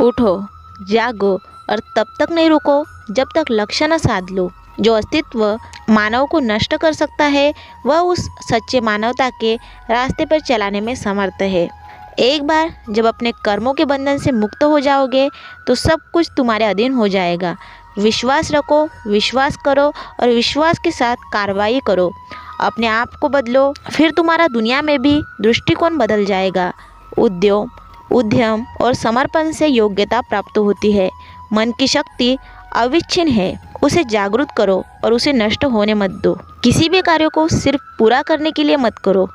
उठो, जागो और तब तक नहीं रुको जब तक लक्ष्य न साध लो। जो अस्तित्व मानव को नष्ट कर सकता है वह उस सच्चे मानवता के रास्ते पर चलाने में समर्थ है। एक बार जब अपने कर्मों के बंधन से मुक्त हो जाओगे तो सब कुछ तुम्हारे अधीन हो जाएगा। विश्वास रखो, विश्वास करो और विश्वास के साथ कार्रवाई करो। अपने आप को बदलो, फिर तुम्हारा दुनिया में भी दृष्टिकोण बदल जाएगा। उद्यम और समर्पण से योग्यता प्राप्त होती है। मन की शक्ति अविच्छिन्न है, उसे जागरूक करो और उसे नष्ट होने मत दो। किसी भी कार्य को सिर्फ पूरा करने के लिए मत करो,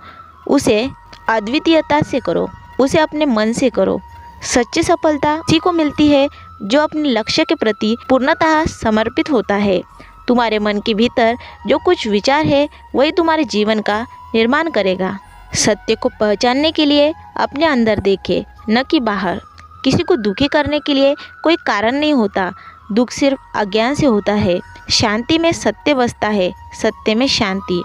उसे अद्वितीयता से करो, उसे अपने मन से करो। सच्ची सफलता उसी को मिलती है जो अपने लक्ष्य के प्रति पूर्णतः समर्पित होता है। तुम्हारे मन के भीतर जो कुछ विचार है वही तुम्हारे जीवन का निर्माण करेगा। सत्य को पहचानने के लिए अपने अंदर देखें, न कि बाहर। किसी को दुखी करने के लिए कोई कारण नहीं होता, दुख सिर्फ अज्ञान से होता है। शांति में सत्य बसता है, सत्य में शांति।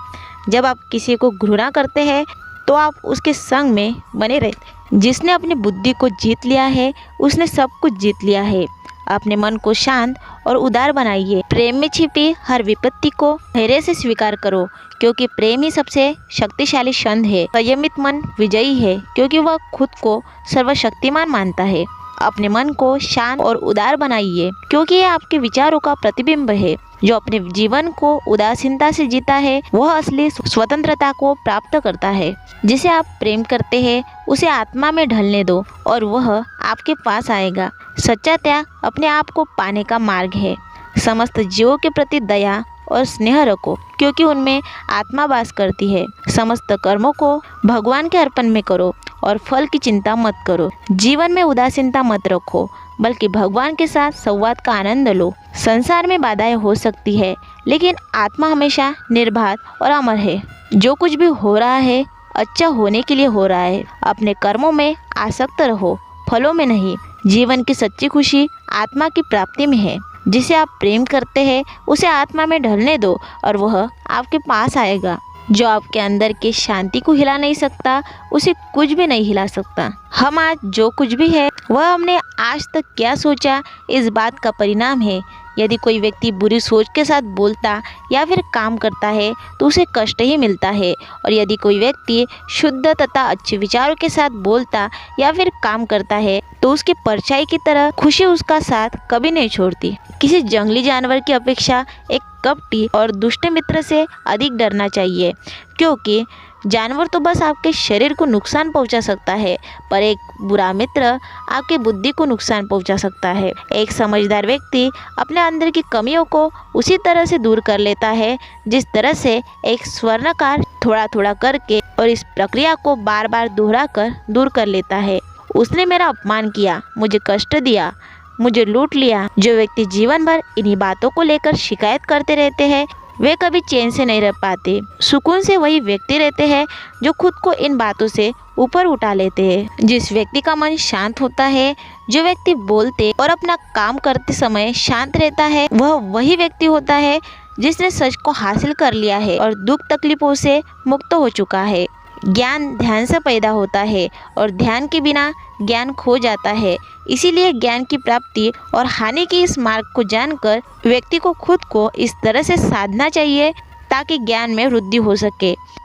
जब आप किसी को घृणा करते हैं तो आप उसके संग में बने रहते। जिसने अपनी बुद्धि को जीत लिया है उसने सब कुछ जीत लिया है। अपने मन को शांत और उदार बनाइए। प्रेम में छिपी हर विपत्ति को धैर्य से स्वीकार करो, क्योंकि प्रेम ही सबसे शक्तिशाली छंद है। संयमित मन विजयी है, क्योंकि वह खुद को सर्वशक्तिमान मानता है। अपने मन को शांत और उदार बनाइए, क्योंकि यह आपके विचारों का प्रतिबिंब है। जो अपने जीवन को उदासीनता से जीता है वह असली स्वतंत्रता को प्राप्त करता है। जिसे आप प्रेम करते हैं उसे आत्मा में ढलने दो और वह आपके पास आएगा। सच्चा त्याग अपने आप को पाने का मार्ग है। समस्त जीवों के प्रति दया और स्नेह रखो, क्योंकि उनमें आत्मा वास करती है। समस्त कर्मों को भगवान के अर्पण में करो और फल की चिंता मत करो। जीवन में उदासीनता मत रखो, बल्कि भगवान के साथ संवाद का आनंद लो। संसार में बाधाएं हो सकती है, लेकिन आत्मा हमेशा निर्बाध और अमर है। जो कुछ भी हो रहा है अच्छा होने के लिए हो रहा है। अपने कर्मों में आसक्त रहो, फलों में नहीं। जीवन की सच्ची खुशी आत्मा की प्राप्ति में है। जिसे आप प्रेम करते हैं उसे आत्मा में ढलने दो और वह आपके पास आएगा। जो आपके अंदर की शांति को हिला नहीं सकता उसे कुछ भी नहीं हिला सकता। हम आज जो कुछ भी है वह हमने आज तक क्या सोचा इस बात का परिणाम है। यदि कोई व्यक्ति बुरी सोच के साथ बोलता या फिर काम करता है तो उसे कष्ट ही मिलता है, और यदि कोई व्यक्ति शुद्ध तथा अच्छे विचारों के साथ बोलता या फिर काम करता है तो उसकी परछाई की तरह खुशी उसका साथ कभी नहीं छोड़ती। किसी जंगली जानवर की अपेक्षा एक कपटी और दुष्ट मित्र से अधिक डरना चाहिए, क्योंकि जानवर तो बस आपके शरीर को नुकसान पहुंचा सकता है, पर एक बुरा मित्र आपकी बुद्धि को नुकसान पहुंचा सकता है। एक समझदार व्यक्ति अपने अंदर की कमियों को उसी तरह से दूर कर लेता है जिस तरह से एक स्वर्णकार थोड़ा थोड़ा करके और इस प्रक्रिया को बार बार दोहरा कर दूर कर लेता है। उसने मेरा अपमान किया, मुझे कष्ट दिया, मुझे लूट लिया। जो व्यक्ति जीवन भर इन्हीं बातों को लेकर शिकायत करते रहते हैं वे कभी चैन से नहीं रह पाते। सुकून से वही व्यक्ति रहते हैं जो खुद को इन बातों से ऊपर उठा लेते हैं। जिस व्यक्ति का मन शांत होता है, जो व्यक्ति बोलते और अपना काम करते समय शांत रहता है, वह वही व्यक्ति होता है जिसने सच को हासिल कर लिया है और दुख तकलीफों से मुक्त हो चुका है। ज्ञान ध्यान से पैदा होता है और ध्यान के बिना ज्ञान खो जाता है। इसीलिए ज्ञान की प्राप्ति और हानि के इस मार्ग को जानकर व्यक्ति को खुद को इस तरह से साधना चाहिए ताकि ज्ञान में वृद्धि हो सके।